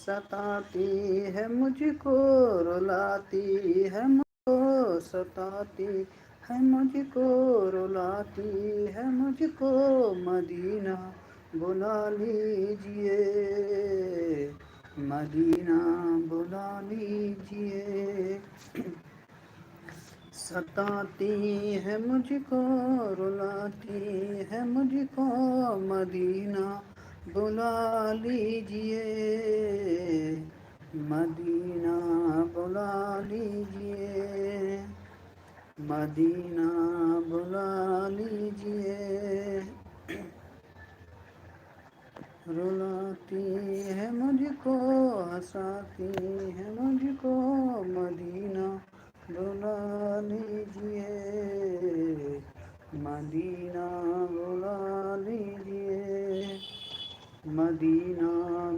ستاتی ہے مجھ کو، رلاتی ہے مجھ کو، ستاتی ہے مجھ کو، رلاتی ہے مجھ کو، مدینہ بلا لیجئے، مدینہ بلا لیجئے، ستاتی ہے مجھ کو، رلاتی ہے مجھ کو، مدینہ بلا لیجئے، مدینہ بلا لیجئے، مدینہ بلا لیجئے، رلاتی ہے مجھ کو، ہنساتی ہے مجھ کو، مدینہ بلا لیجئے، مدینہ بلا لیجئے، مدینہ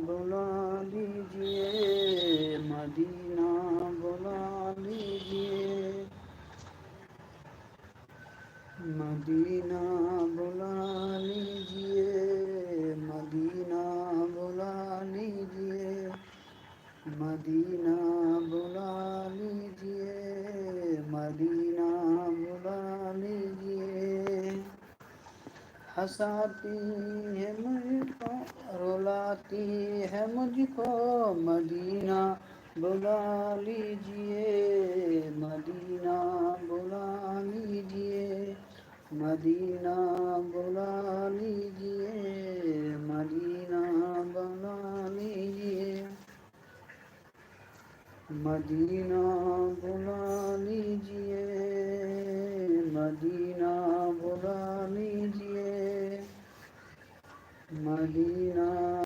بلا لیجئے، مدینہ بلا لیجئے، مدینہ بلا لیجئے، مدینہ بلا لیجئے، مدینہ بلا لیجئے، مدینہ بلا لیجئے، ہنساتی ہے مجھ کو، رلاتی ہے مجھ کو، مدینہ بلا لیجئے، مدینہ بلا لیجئے، مدینہ بلا لیجئے، مدینہ بلا لیجئے، مدینہ بلا لیجئے، مدینہ بلا لیجئے، مدینہ